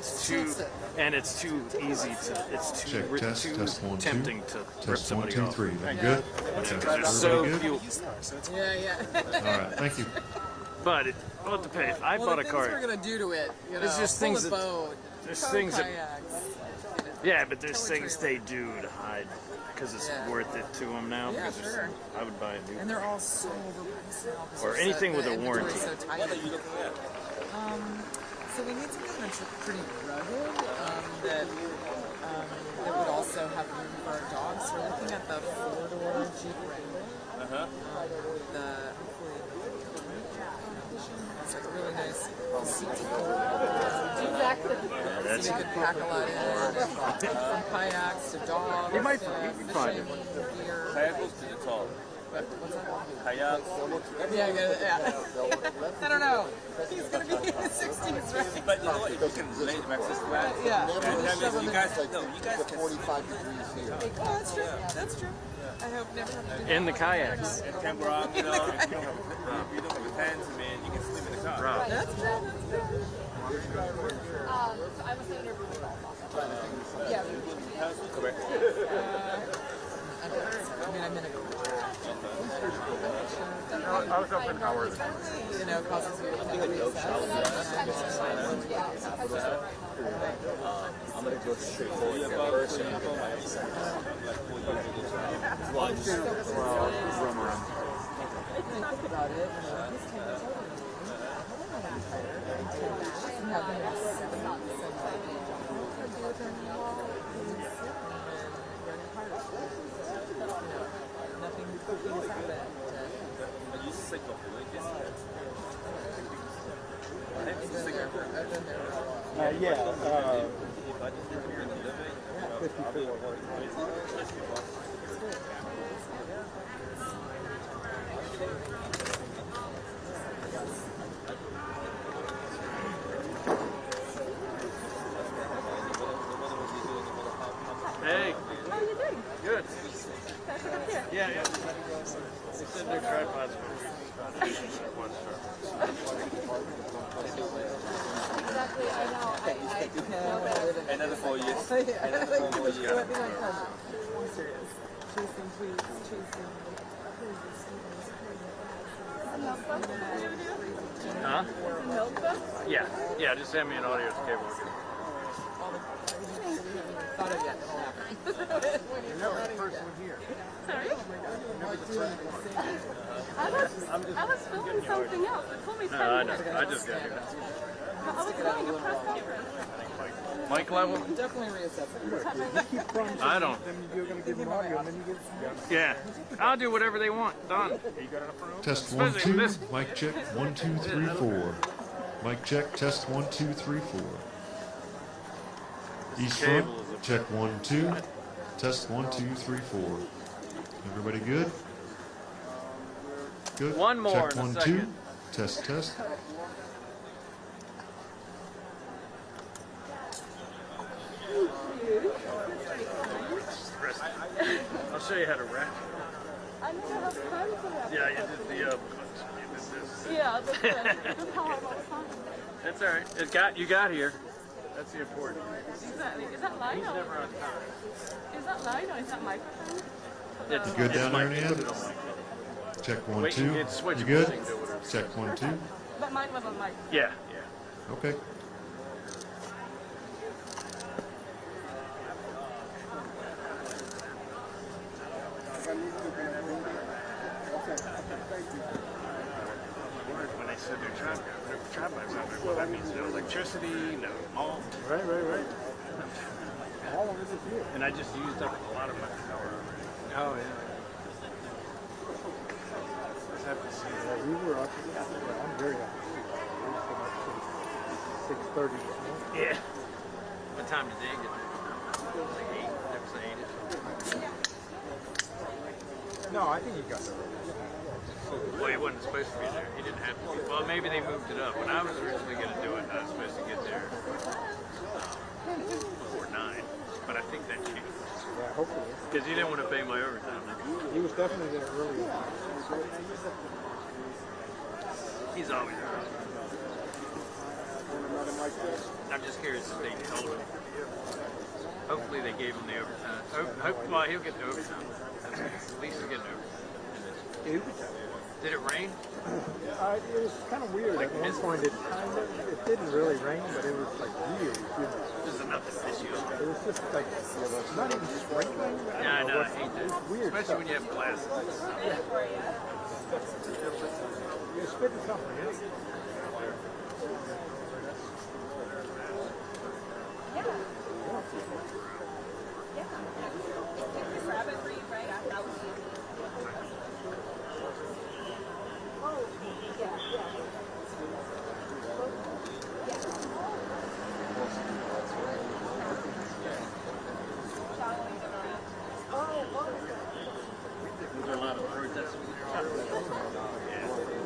It's too, and it's too easy to. It's too, Check, test, too test, 1, 2. tempting to rip Test 1, somebody 2, off. 3. That good? Because Okay. they're so Everybody few. Yeah. All right, thank you. But it, well, it depends. I bought a things car. we're gonna do to it, you know, There's just pull things a that- boat, There's tow things that. kayaks. Yeah, but there's Tow a things trailer. they do to hide because it's Yeah. worth it to them now. Yeah, because it's- sure. I would buy a new. And they're all so overpriced now. 'cause Or they're anything so, with the a inventory's warranty. So tight. So we need something that's pretty rugged that would also have room for our dogs. We're looking at the 4-door Jeep Wrangler. The hopefully it's like a really nice seat. Exactly. So we could pack a lot in, from kayaks to dogs. You might to find it. fishing, gear. Kayak goes to the top. What's that? Kayak. I don't know. He's gonna be in his 60s, right? But you know what? If you can lay the breakfast flat, Yeah. and that means you guys, no, you guys can 45 degrees here. Oh, that's true. That's true. I hope never have to do In the kayaks. and camp around, you know, if you don't have a tent, I mean, you can sleep in the car. Right. That's true. I was in yeah. Correct. I mean, I'm in a garage. I was up an hour. You know, causes you to think of I'm going to go straight forward here first. think about it. Are you sick of religion? Hey, How are you doing? good. Can I sit up here? Yeah. They said their tripods were Exactly, I know. Another 4 years. Another 4 years. I'm serious. Chasing tweets, chasing. Huh? Notebook? Yeah, just send me an audio cable. Thought of yet. Sorry? I was filming something else. It told me No, I know. I just got here. I was filming a press conference. Mic level? Definitely reassess. I don't. Yeah. I'll do whatever they want. Done. Test 1, 2. Mic check 1, 2, 3, 4. Mic check. Test 1, 2, 3, 4. East front. Check 1, 2. Test 1, 2, 3, 4. Everybody good? Good. One more Check in a 1, 2. second. Test, test. I'll show you how to wrap. I never have time for that. Yeah, you did the you did this. Yeah, that's good. That's how I'm always talking. That's all right. You got here. That's the important. Exactly. Is that line or? Never on time. Is that line or is that microphone? It's You good down there in the Put end? it on mic. Check 1, Wait, 2. you can switch You it, good? so you can do whatever. Check 1, 2. But mine was on mic. Yeah. Okay. When they said their tripods, I was like, well, that means no electricity, no malt. Right. How long is it here? And I just used up a lot of my power. Oh, yeah. Let's have to see. Yeah, we were up. I'm very happy. We were 6:30 this morning. Yeah. What time did they get there? Like 8? That was 8. No, I think he got there. Well, he wasn't supposed to be there. He didn't have to be. Well, maybe they moved it up. When I was originally going to do it, I was supposed to get there before 9. But I think that changed. Yeah, hopefully. Because he didn't want to pay my overtime. He was definitely there earlier. He's always early. Another mic there. I'm just curious if they told him. Hopefully they gave him the overtime. Well, he'll get the overtime. At least he'll get the overtime. Did it rain? It was kind of weird. At one point, it didn't really rain, but it was like really humid. Just enough to piss you off. It was just like not even sprinkling. Yeah, I know. I hate that. It's weird, especially when you have glasses. You're spitting something. Yeah.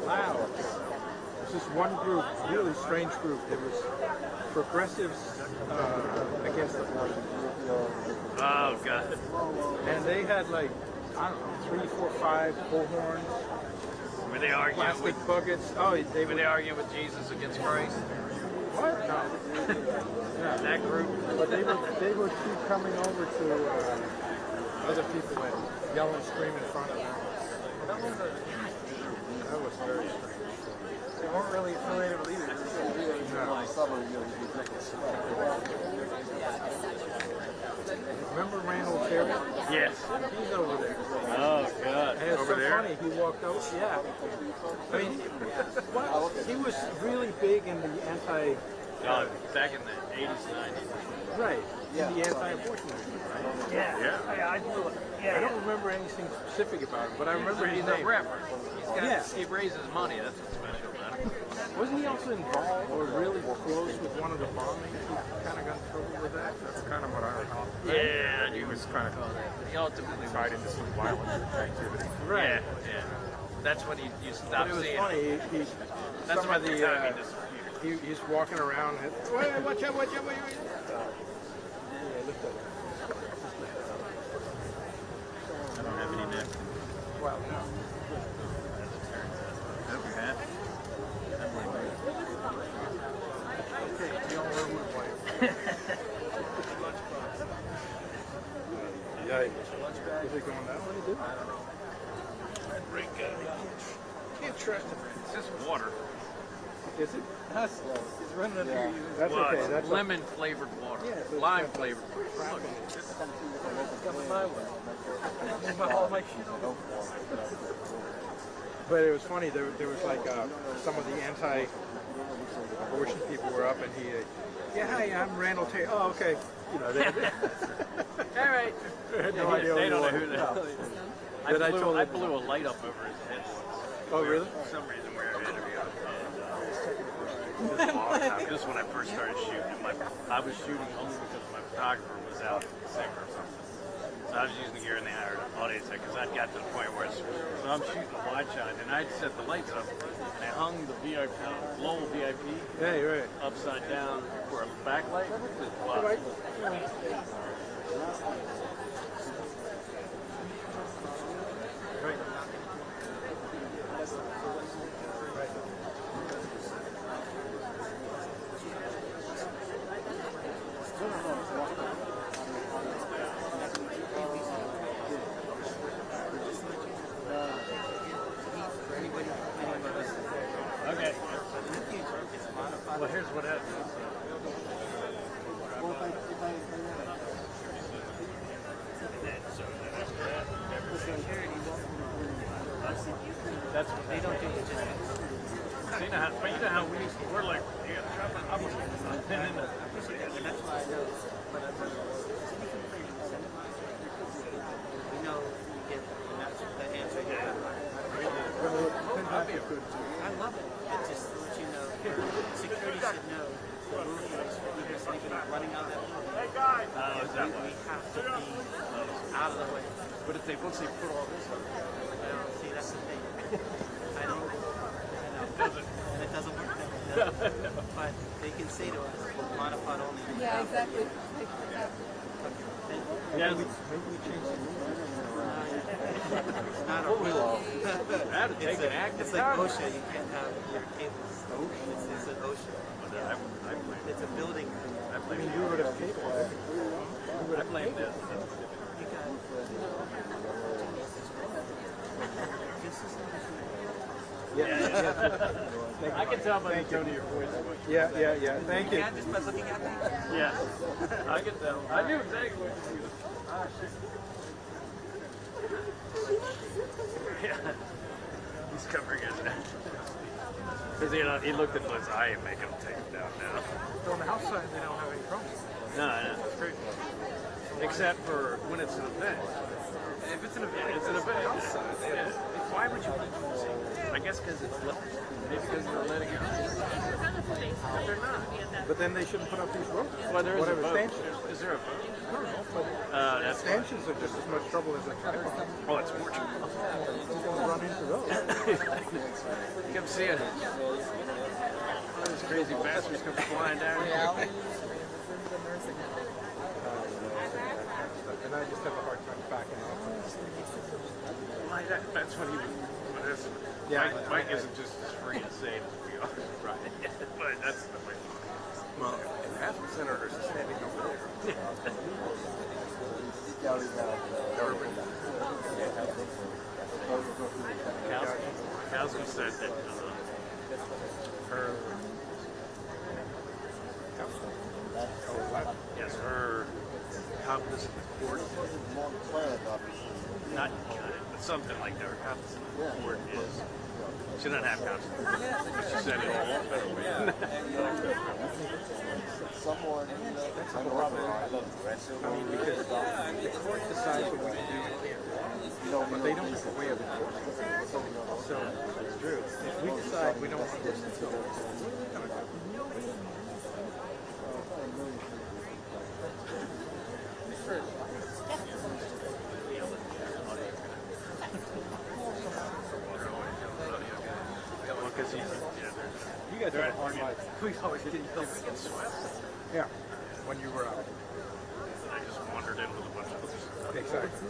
Wow. There's this one group, really strange group. It was progressives against abortion. Oh, God. And they had like, I don't know, 3, 4, 5 bullhorns, Were they arguing plastic with, buckets. Oh, they were they arguing with Jesus against Christ? What? No. Yeah. That group? But they would keep coming over to other people and yell and scream in front of them. That was very strange. They weren't really affiliated with either. Remember Randall Terry? Yes. He's over there. Oh, God. And it's Over so there? funny, he walked out, yeah. I mean, well, he was really big in the Back in the 80s, 90s. right, in the anti-abortion movement, right? Yeah. I don't remember anything specific about him, but I remember his He's a name. rapper. Yeah. He raises money. That's what's special about him. Wasn't he also involved or really close with one of the bombings? He kind of got in trouble with that? That's kind of what I recall. Yeah, He was kind of he ultimately tied into some violent activity. Yeah, yeah. That's when you But stop it was seeing funny, him. That's some when of the the, time he disappeared. he's walking around and, wait, watch out, wait. Yeah, lift up. I don't have any neck. Well, no. Hope you're happy. Okay, you don't wear wood white. Yeah. Is it going down? What do you do? Can't trust him. It's just water. Is it? He's running under you. That's Well, okay. it's That's lemon flavored water. Yeah, so it's Lime got flavored water. Look, But it was funny. There was like some of the anti-abortion people were up, and he, yeah, hi, I'm Randall Tate. Oh, okay. You know, they all right. had no idea They who don't know he who was. the hell he is. I blew a light up over his head once. Oh, really? For some reason we were interviewing. Just when I first started shooting, I was shooting only because my photographer was out sick or something. So I was using the gear and they hired an audience because I'd got to the point where so I'm shooting a wide shot and I'd set the lights up and I hung the VIP, Lowell VIP, Yeah, you're right. upside down for a backlight. Right. Right. Okay. Well, here's what happens. That's what they don't do. So you know how, but you know how we're like, you got to drop an upward. And then I love it. It just lets you know. Security should know. Because anybody running out of that building, is that we have to be out of the way. But if once they put all this up, Well, see, that's the thing. I know. And it doesn't work that way. No. But they can say to us, modified only. Yeah, exactly. yeah, Maybe we change the rules. It's not a pool. That'd take an active It's like tower. OSHA. You can't have your cables. It's an OSHA. It's a building. I I mean, you would have paid for it. You would I have blame paid this. You got. This is Yeah. I can tell by the tone of your voice. Yeah. Thank you. Yeah, just by looking at me. Yeah, I can tell. I knew exactly what you were. Ah, shit. Yeah. He's covering his neck. Because he looked at his eye and making him take it down now. So on the house side, they don't have any problems. No, that's crazy. Except for when it's an event. If it's an event, it's an event. Yeah. Why would you let them see? I guess because it's maybe because they're letting it out. But they're not. But then they shouldn't put up these roads. Well, there is Whatever a vote. stanchions. Is there a vote? That's fine. Stanchions are just as much trouble as a tripod. Oh, it's more trouble. You're going to run into those. You kept seeing it. All these crazy bastards come flying down here. Reality is the nursing home. And I just have a hard time backing off. That's what he was. Yeah, Mike isn't just as free and sane as we are. Right. But that's the way. Well, and half the senators are standing over there. Kowski said that her. Yes, her competence in the court. Not but something like that. Her competence in the court is. She doesn't have competence. But she said it in a lot better way. I mean, because the court decides what we can do and can't do. But they don't have a way of enforcing it. So, it's true. If we decide we don't want to listen to it, Because he's, you guys have a hard life. we always get sweat. Yeah, when you were out. I just wandered in with a bunch of stuff. Exactly.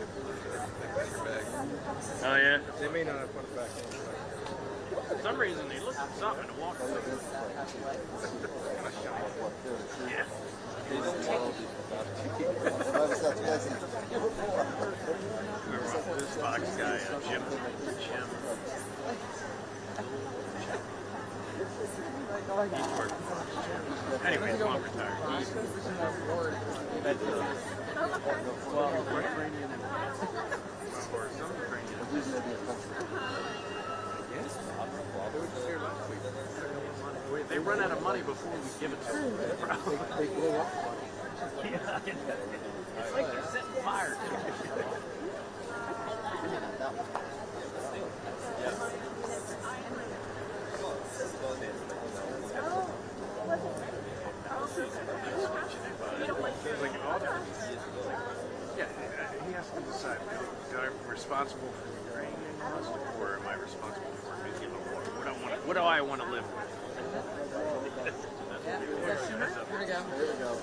Oh yeah. They may not have put it back in. For some reason he looked at something and walked away. Yeah. We were on this Fox guy, Jim. Anyway, he's long retired. Well, Ukrainian and or some Ukrainian. Yes. They were just here last week. They run out of money before we give it to them. They blew up. Yeah, it's like they're setting fire to it. Yeah, he has to decide, am I responsible for Ukrainian laws or am I responsible for nuclear war? What do I want to live with? Yeah, Schumer, here we go. There we go.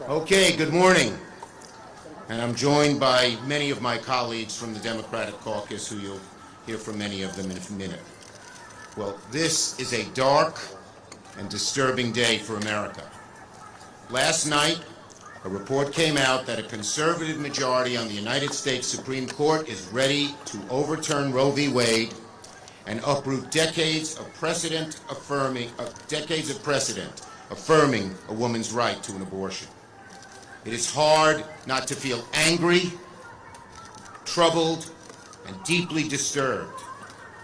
Okay, good morning. And I'm joined by many of my colleagues from the Democratic caucus, who you'll hear from many of them in a minute. Well, this is a dark and disturbing day for America. Last night, a report came out that a conservative majority on the United States Supreme Court is ready to overturn Roe v. Wade and uproot decades of precedent affirming a woman's right to an abortion. It is hard not to feel angry, troubled, and deeply disturbed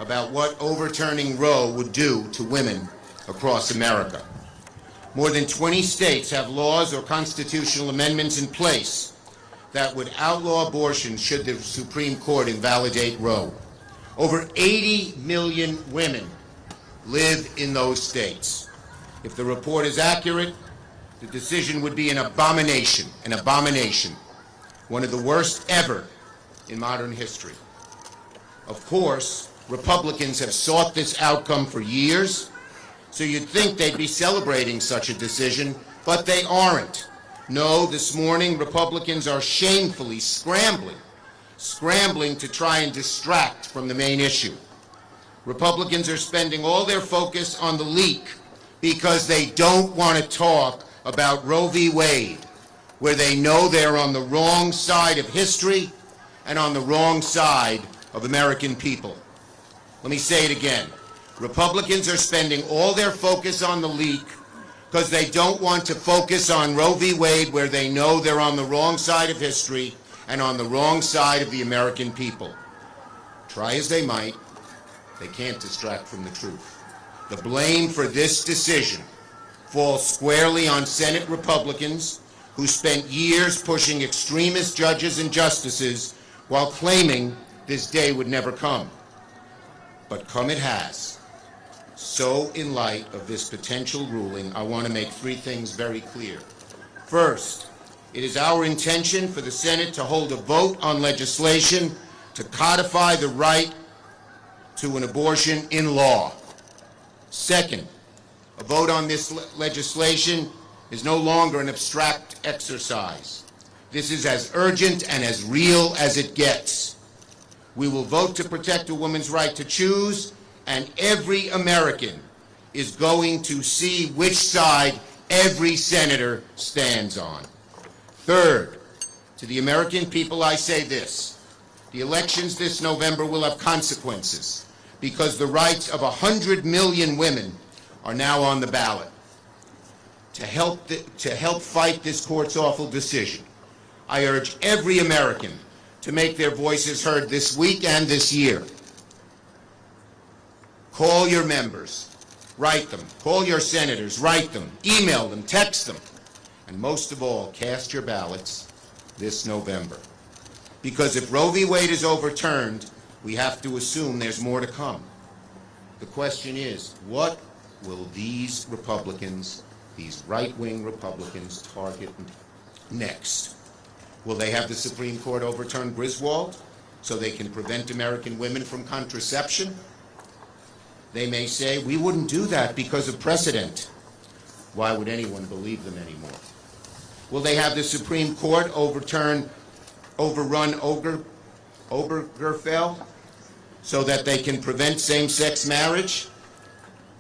about what overturning Roe would do to women across America. More than 20 states have laws or constitutional amendments in place that would outlaw abortion should the Supreme Court invalidate Roe. Over 80 million women live in those states. If the report is accurate, the decision would be an abomination, one of the worst ever in modern history. Of course, Republicans have sought this outcome for years, so you'd think they'd be celebrating such a decision, but they aren't. No, this morning, Republicans are shamefully scrambling to try and distract from the main issue. Republicans are spending all their focus on the leak because they don't want to talk about Roe v. Wade, where they know they're on the wrong side of history and on the wrong side of American people. Let me say it again. Republicans are spending all their focus on the leak because they don't want to focus on Roe v. Wade, where they know they're on the wrong side of history and on the wrong side of the American people. Try as they might, they can't distract from the truth. The blame for this decision falls squarely on Senate Republicans who spent years pushing extremist judges and justices while claiming this day would never come. But come it has. So in light of this potential ruling, I want to make three things very clear. First, it is our intention for the Senate to hold a vote on legislation to codify the right to an abortion in law. Second, a vote on this legislation is no longer an abstract exercise. This is as urgent and as real as it gets. We will vote to protect a woman's right to choose, and every American is going to see which side every senator stands on. Third, to the American people I say this: the elections this November will have consequences because the rights of 100 million women are now on the ballot. To help fight this court's awful decision, I urge every American to make their voices heard this week and this year. Call your members, write them. Call your senators, write them, email them, text them. And most of all, cast your ballots this November. Because if Roe v. Wade is overturned, we have to assume there's more to come. The question is, what will these Republicans, these right-wing Republicans, target next? Will they have the Supreme Court overturn Griswold so they can prevent American women from contraception? They may say, we wouldn't do that because of precedent. Why would anyone believe them anymore? Will they have the Supreme Court overrun Obergefell so that they can prevent same-sex marriage?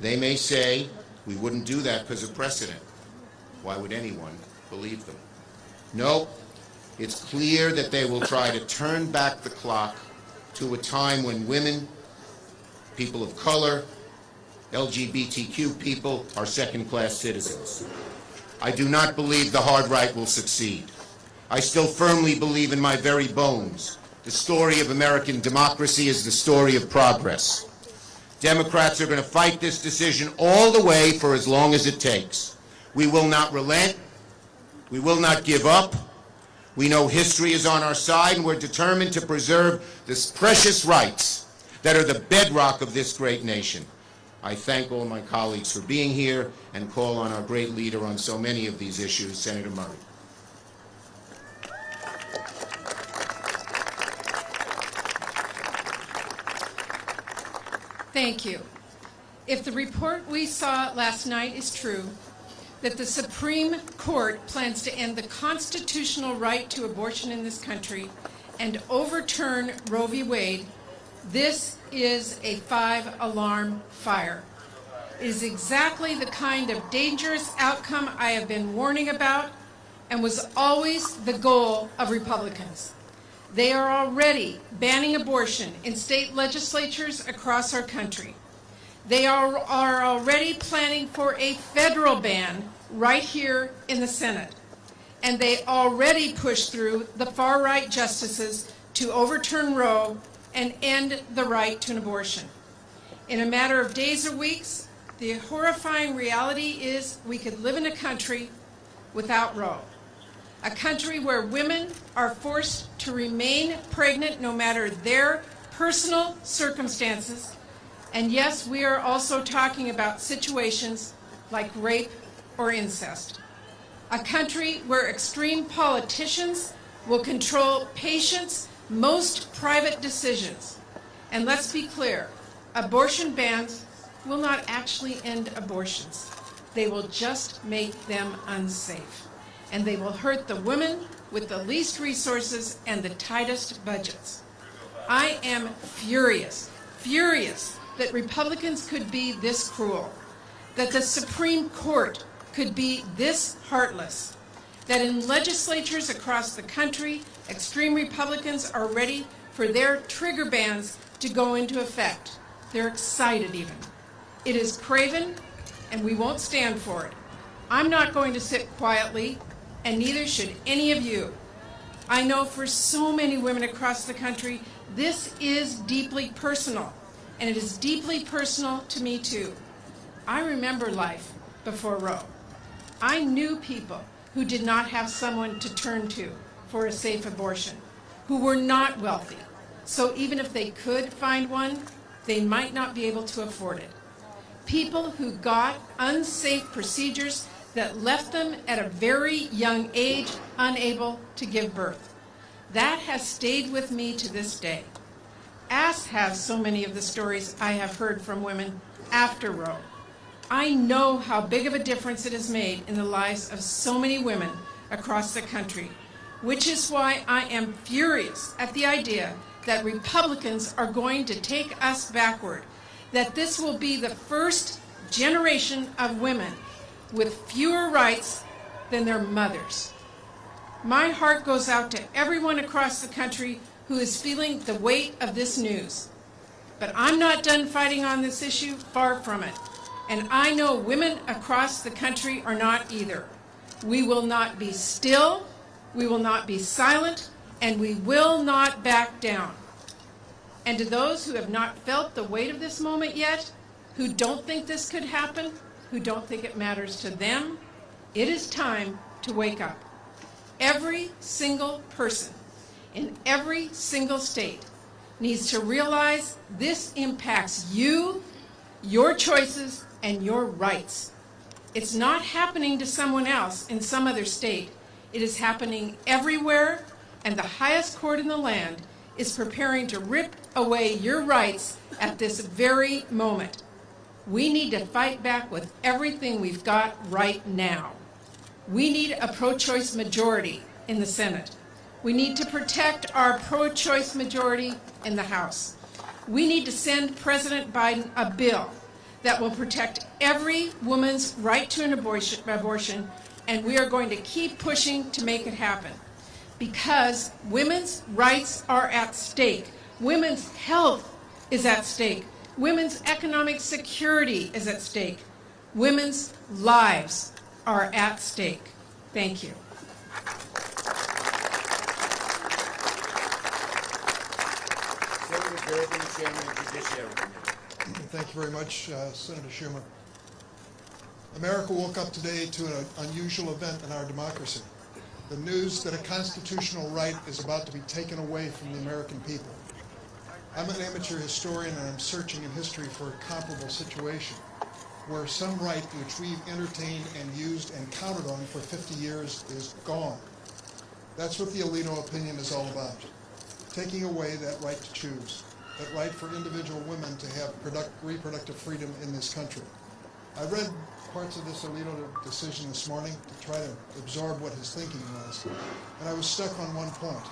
They may say, we wouldn't do that because of precedent. Why would anyone believe them? No, it's clear that they will try to turn back the clock to a time when women, people of color, LGBTQ people are second-class citizens. I do not believe the hard right will succeed. I still firmly believe in my very bones the story of American democracy is the story of progress. Democrats are going to fight this decision all the way for as long as it takes. We will not relent. We will not give up. We know history is on our side, and we're determined to preserve the precious rights that are the bedrock of this great nation. I thank all my colleagues for being here and call on our great leader on so many of these issues, Senator Murray. Thank you. If the report we saw last night is true, that the Supreme Court plans to end the constitutional right to abortion in this country and overturn Roe v. Wade, this is a 5-alarm fire. It is exactly the kind of dangerous outcome I have been warning about and was always the goal of Republicans. They are already banning abortion in state legislatures across our country. They are already planning for a federal ban right here in the Senate. And they already pushed through the far-right justices to overturn Roe and end the right to an abortion. In a matter of days or weeks, the horrifying reality is we could live in a country without Roe. A country where women are forced to remain pregnant no matter their personal circumstances. And yes, we are also talking about situations like rape or incest. A country where extreme politicians will control patients' most private decisions. And let's be clear, abortion bans will not actually end abortions. They will just make them unsafe. And they will hurt the women with the least resources and the tightest budgets. I am furious that Republicans could be this cruel, that the Supreme Court could be this heartless, that in legislatures across the country, extreme Republicans are ready for their trigger bans to go into effect. They're excited even. It is craven, and we won't stand for it. I'm not going to sit quietly, and neither should any of you. I know for so many women across the country, this is deeply personal, and it is deeply personal to me too. I remember life before Roe. I knew people who did not have someone to turn to for a safe abortion, who were not wealthy. So even if they could find one, they might not be able to afford it. People who got unsafe procedures that left them at a very young age unable to give birth. That has stayed with me to this day, as have so many of the stories I have heard from women after Roe. I know how big of a difference it has made in the lives of so many women across the country, which is why I am furious at the idea that Republicans are going to take us backward, that this will be the first generation of women with fewer rights than their mothers. My heart goes out to everyone across the country who is feeling the weight of this news. But I'm not done fighting on this issue, far from it. And I know women across the country are not either. We will not be still, we will not be silent, and we will not back down. And to those who have not felt the weight of this moment yet, who don't think this could happen, who don't think it matters to them, it is time to wake up. Every single person in every single state needs to realize this impacts you, your choices, and your rights. It's not happening to someone else in some other state. It is happening everywhere, and the highest court in the land is preparing to rip away your rights at this very moment. We need to fight back with everything we've got right now. We need a pro-choice majority in the Senate. We need to protect our pro-choice majority in the House. We need to send President Biden a bill that will protect every woman's right to an abortion, and we are going to keep pushing to make it happen. Because women's rights are at stake. Women's health is at stake. Women's economic security is at stake. Women's lives are at stake. Thank you. Senator Durbin, Chairman of the Judiciary Committee. Thank you very much, Senator Schumer. America woke up today to an unusual event in our democracy. The news that a constitutional right is about to be taken away from the American people. I'm an amateur historian and I'm searching in history for a comparable situation where some right which we've entertained and used and counted on for 50 years is gone. That's what the Alito opinion is all about. Taking away that right to choose, that right for individual women to have reproductive freedom in this country. I read parts of this Alito decision this morning to try to absorb what his thinking was, and I was stuck on one point.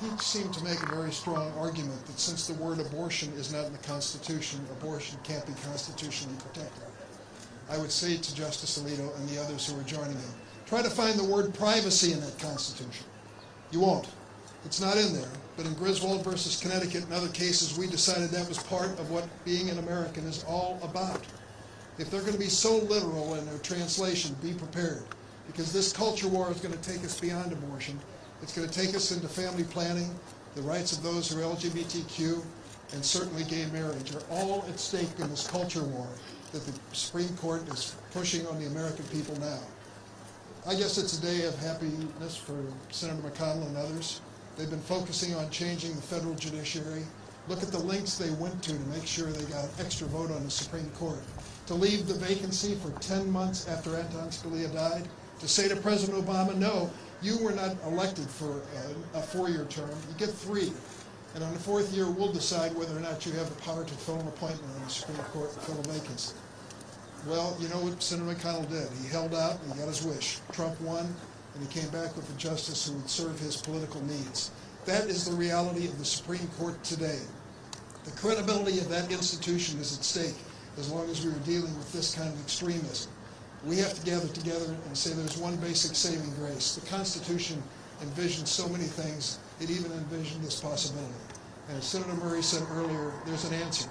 He seemed to make a very strong argument that since the word abortion is not in the Constitution, abortion can't be constitutionally protected. I would say to Justice Alito and the others who are joining him, try to find the word privacy in that Constitution. You won't. It's not in there. But in Griswold versus Connecticut and other cases, we decided that was part of what being an American is all about. If they're going to be so literal in their translation, be prepared. Because this culture war is going to take us beyond abortion. It's going to take us into family planning, the rights of those who are LGBTQ, and certainly gay marriage are all at stake in this culture war that the Supreme Court is pushing on the American people now. I guess it's a day of happiness for Senator McConnell and others. They've been focusing on changing the federal judiciary. Look at the lengths they went to make sure they got an extra vote on the Supreme Court. To leave the vacancy for 10 months after Anton Scalia died, to say to President Obama, no, you were not elected for a 4-year term, you get 3. And on the 4th year, we'll decide whether or not you have the power to fill an appointment on the Supreme Court and fill a vacancy. Well, you know what Senator McConnell did. He held out and he got his wish. Trump won, and he came back with a justice who would serve his political needs. That is the reality of the Supreme Court today. The credibility of that institution is at stake as long as we are dealing with this kind of extremism. We have to gather together and say there's one basic saving grace. The Constitution envisioned so many things, it even envisioned this possibility. And as Senator Murray said earlier, there's an answer.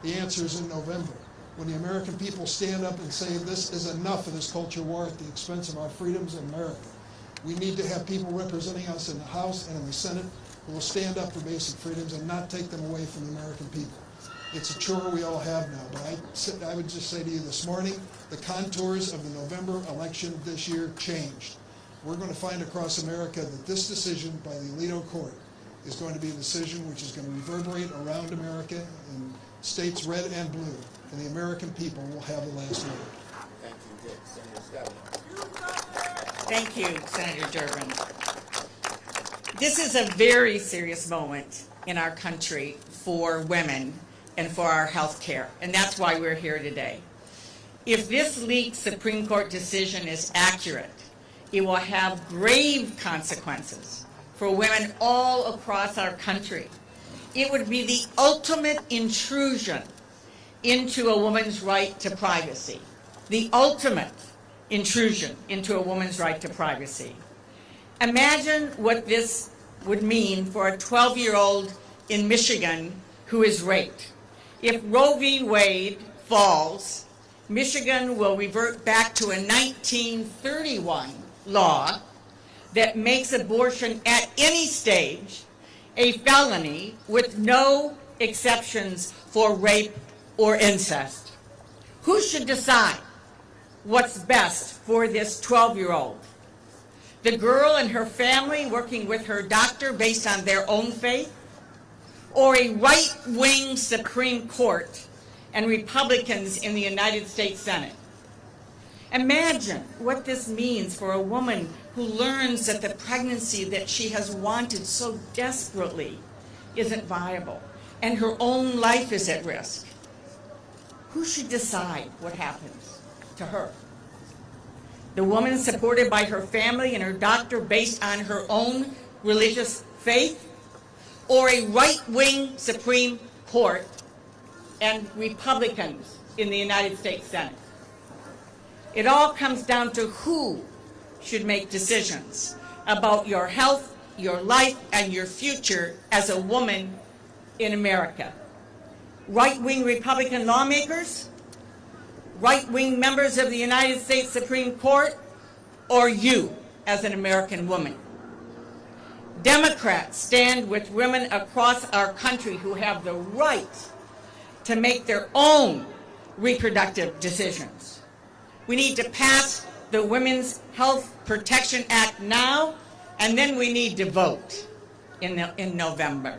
The answer is in November, when the American people stand up and say this is enough of this culture war at the expense of our freedoms in America. We need to have people representing us in the House and in the Senate who will stand up for basic freedoms and not take them away from the American people. It's a chore we all have now, but I would just say to you this morning, the contours of the November election this year changed. We're going to find across America that this decision by the Alito Court is going to be a decision which is going to reverberate around America in states red and blue, and the American people will have the last word. Thank you, Dick. Senator Scott. Thank you, Senator Durbin. This is a very serious moment in our country for women and for our health care, and that's why we're here today. If this leaked Supreme Court decision is accurate, it will have grave consequences for women all across our country. It would be the ultimate intrusion into a woman's right to privacy, the ultimate intrusion into a woman's right to privacy. Imagine what this would mean for a 12-year-old in Michigan who is raped. If Roe v. Wade falls, Michigan will revert back to a 1931 law that makes abortion at any stage a felony with no exceptions for rape or incest. Who should decide what's best for this 12-year-old? The girl and her family working with her doctor based on their own faith? Or a right-wing Supreme Court and Republicans in the United States Senate? Imagine what this means for a woman who learns that the pregnancy that she has wanted so desperately isn't viable and her own life is at risk. Who should decide what happens to her? The woman supported by her family and her doctor based on her own religious faith? Or a right-wing Supreme Court and Republicans in the United States Senate? It all comes down to who should make decisions about your health, your life, and your future as a woman in America. Right-wing Republican lawmakers? Right-wing members of the United States Supreme Court? Or you as an American woman? Democrats stand with women across our country who have the right to make their own reproductive decisions. We need to pass the Women's Health Protection Act now, and then we need to vote in November.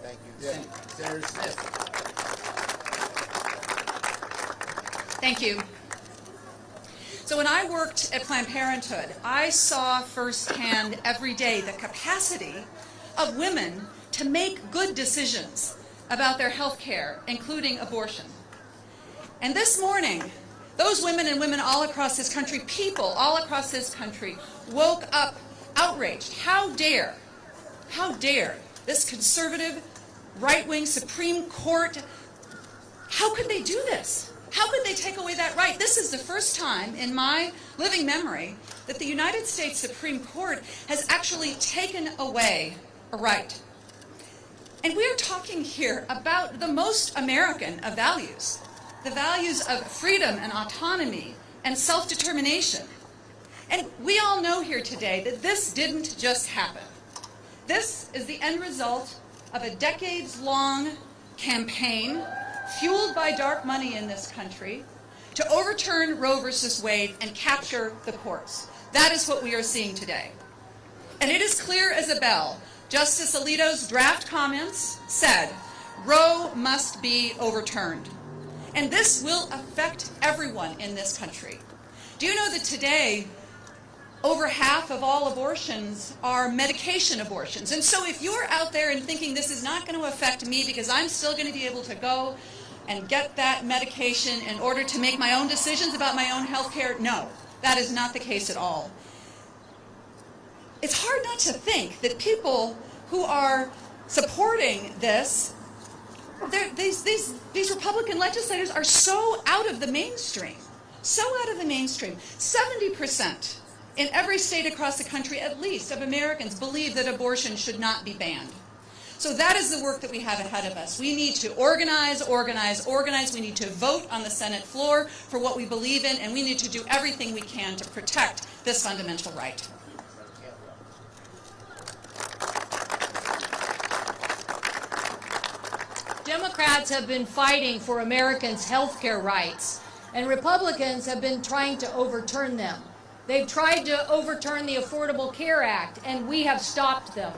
Thank you, Dick. Senator Smith. Thank you. So when I worked at Planned Parenthood, I saw firsthand every day the capacity of women to make good decisions about their health care, including abortion. And this morning, those women and women all across this country, people all across this country, woke up outraged. How dare this conservative, right-wing Supreme Court, how could they do this? How could they take away that right? This is the first time in my living memory that the United States Supreme Court has actually taken away a right. And we are talking here about the most American of values, the values of freedom and autonomy and self-determination. And we all know here today that this didn't just happen. This is the end result of a decades-long campaign fueled by dark money in this country to overturn Roe versus Wade and capture the courts. That is what we are seeing today. And it is clear as a bell. Justice Alito's draft comments said, Roe must be overturned. And this will affect everyone in this country. Do you know that today, over half of all abortions are medication abortions? And so if you're out there and thinking this is not going to affect me because I'm still going to be able to go and get that medication in order to make my own decisions about my own health care, no, that is not the case at all. It's hard not to think that people who are supporting this, these Republican legislators are so out of the mainstream, 70% in every state across the country, at least, of Americans believe that abortion should not be banned. So that is the work that we have ahead of us. We need to organize. We need to vote on the Senate floor for what we believe in, and we need to do everything we can to protect this fundamental right. Democrats have been fighting for Americans' health care rights, and Republicans have been trying to overturn them. They've tried to overturn the Affordable Care Act, and we have stopped them.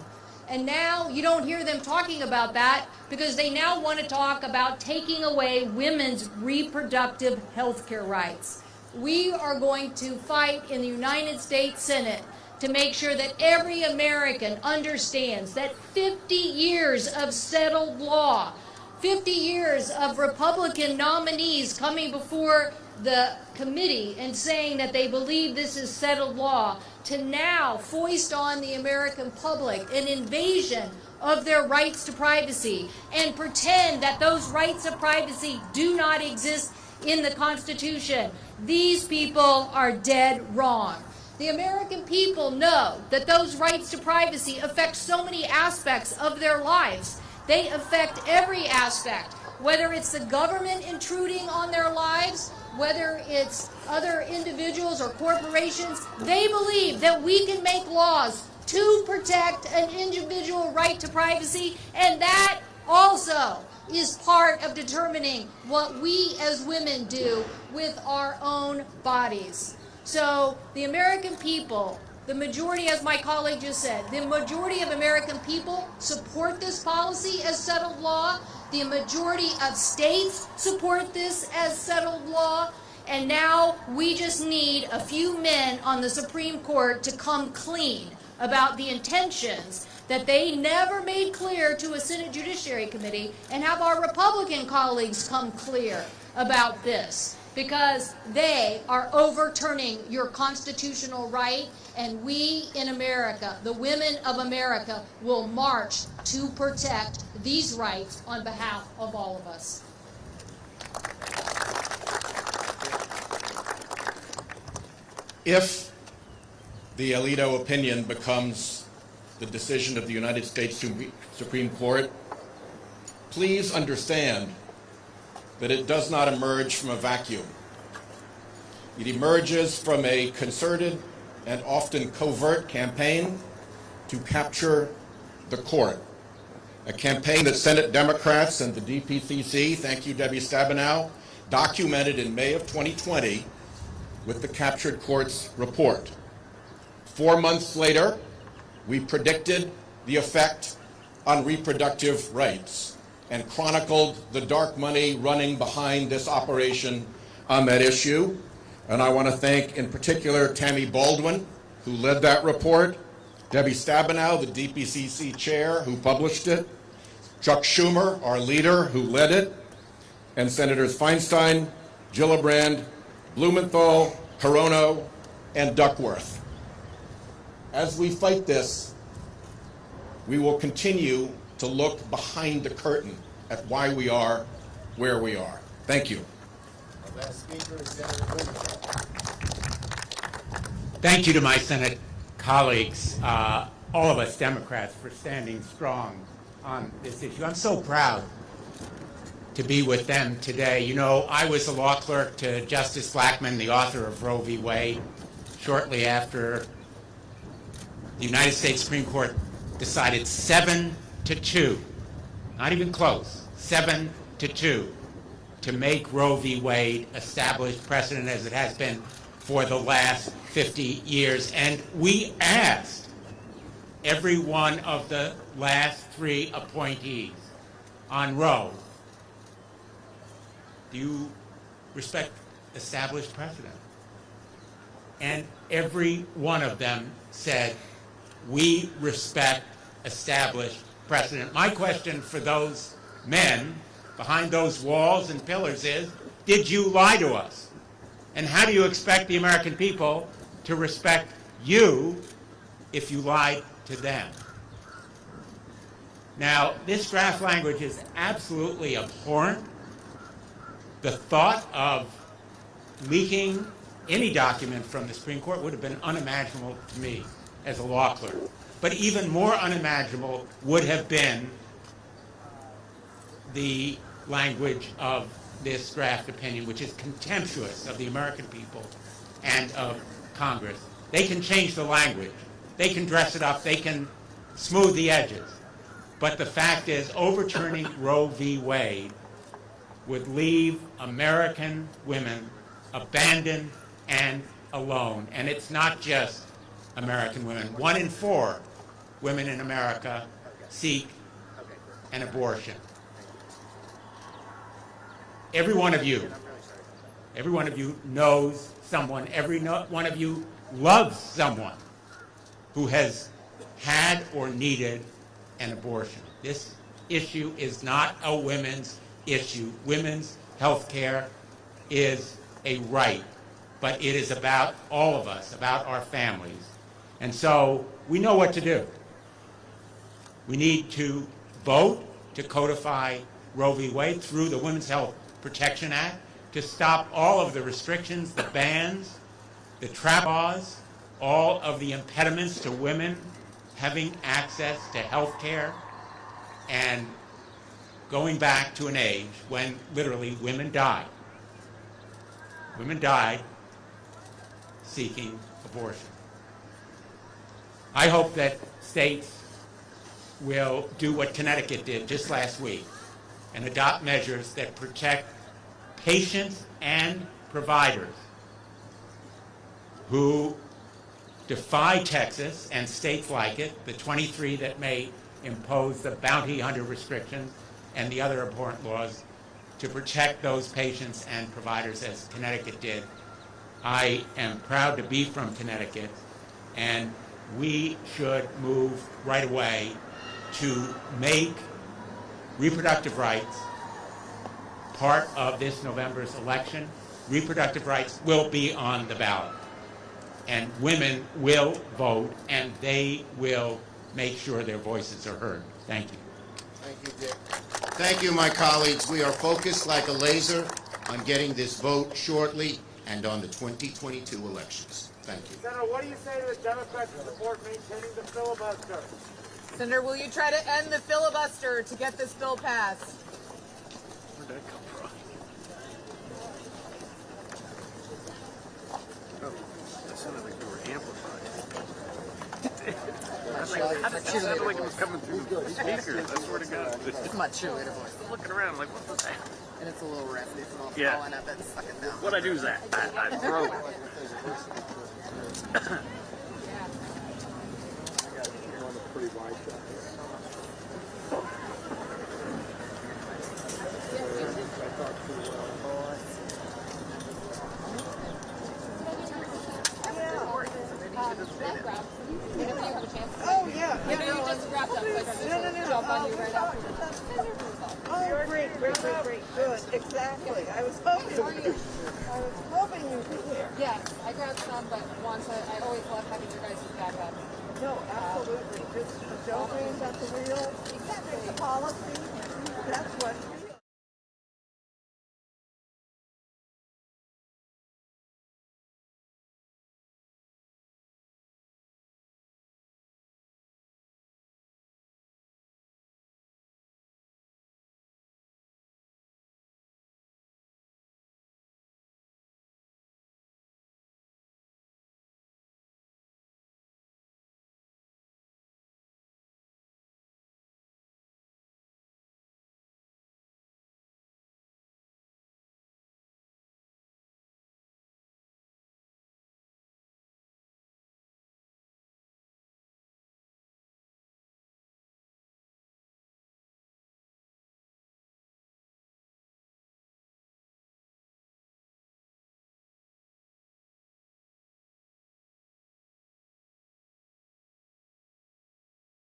And now you don't hear them talking about that because they now want to talk about taking away women's reproductive health care rights. We are going to fight in the United States Senate to make sure that every American understands that 50 years of settled law, 50 years of Republican nominees coming before the committee and saying that they believe this is settled law, to now foist on the American public an invasion of their rights to privacy and pretend that those rights of privacy do not exist in the Constitution. These people are dead wrong. The American people know that those rights to privacy affect so many aspects of their lives. They affect every aspect, whether it's the government intruding on their lives, whether it's other individuals or corporations. They believe that we can make laws to protect an individual right to privacy, and that also is part of determining what we as women do with our own bodies. So the American people, the majority, as my colleague just said, the majority of American people support this policy as settled law. The majority of states support this as settled law. And now we just need a few men on the Supreme Court to come clean about the intentions that they never made clear to a Senate Judiciary Committee, and have our Republican colleagues come clear about this, because they are overturning your constitutional right, and we in America, the women of America, will march to protect these rights on behalf of all of us. If the Alito opinion becomes the decision of the United States Supreme Court, please understand that it does not emerge from a vacuum. It emerges from a concerted and often covert campaign to capture the court. A campaign that Senate Democrats and the DPCC, thank you Debbie Stabenow, documented in May of 2020 with the Captured Courts report. 4 months later, we predicted the effect on reproductive rights and chronicled the dark money running behind this operation on that issue. And I want to thank in particular Tammy Baldwin, who led that report, Debbie Stabenow, the DPCC chair, who published it, Chuck Schumer, our leader, who led it, and Senators Feinstein, Gillibrand, Blumenthal, Hirono, and Duckworth. As we fight this, we will continue to look behind the curtain at why we are where we are. Thank you. Our last speaker is Senator Blumenthal. Thank you to my Senate colleagues, all of us Democrats, for standing strong on this issue. I'm so proud to be with them today. You know, I was a law clerk to Justice Blackmun, the author of Roe v. Wade, shortly after the United States Supreme Court decided 7-2, not even close, 7-2, to make Roe v. Wade established precedent as it has been for the last 50 years. And we asked every one of the last 3 appointees on Roe, do you respect established precedent? And every one of them said, we respect established precedent. My question for those men behind those walls and pillars is, did you lie to us? And how do you expect the American people to respect you if you lied to them? Now, this draft language is absolutely abhorrent. The thought of leaking any document from the Supreme Court would have been unimaginable to me as a law clerk. But even more unimaginable would have been the language of this draft opinion, which is contemptuous of the American people and of Congress. They can change the language. They can dress it up. They can smooth the edges. But the fact is, overturning Roe v. Wade would leave American women abandoned and alone. And it's not just American women. 1 in 4 women in America seek an abortion. Every one of you knows someone, one of you loves someone who has had or needed an abortion. This issue is not a women's issue. Women's health care is a right, but it is about all of us, about our families. And so we know what to do. We need to vote to codify Roe v. Wade through the Women's Health Protection Act, to stop all of the restrictions, the bans, the trap laws, all of the impediments to women having access to health care, and going back to an age when literally women died. Women died seeking abortion. I hope that states will do what Connecticut did just last week and adopt measures that protect patients and providers who defy Texas and states like it, the 23 that may impose the bounty hunter restrictions and the other abhorrent laws, to protect those patients and providers as Connecticut did. I am proud to be from Connecticut, and we should move right away to make reproductive rights part of this November's election. Reproductive rights will be on the ballot, and women will vote, and they will make sure their voices are heard. Thank you. Thank you, Dick. Thank you, my colleagues. We are focused like a laser on getting this vote shortly and on the 2022 elections. Thank you. Senator, what do you say to the Democrats who support maintaining the filibuster? Senator, will you try to end the filibuster to get this bill passed? Where'd that come from? Oh, that sounded like they were amplified. That sounded like it was coming through the speakers. I swear to God. It's my cheerleader voice. I'm looking around like, what was that? And it's a little raspy, so I'm Yeah. falling up and sucking down. What I do is that. I throw it. Oh, yeah. I know you just wrapped up, so I can just jump on you right after. Oh, great. Good. Exactly. I was hoping.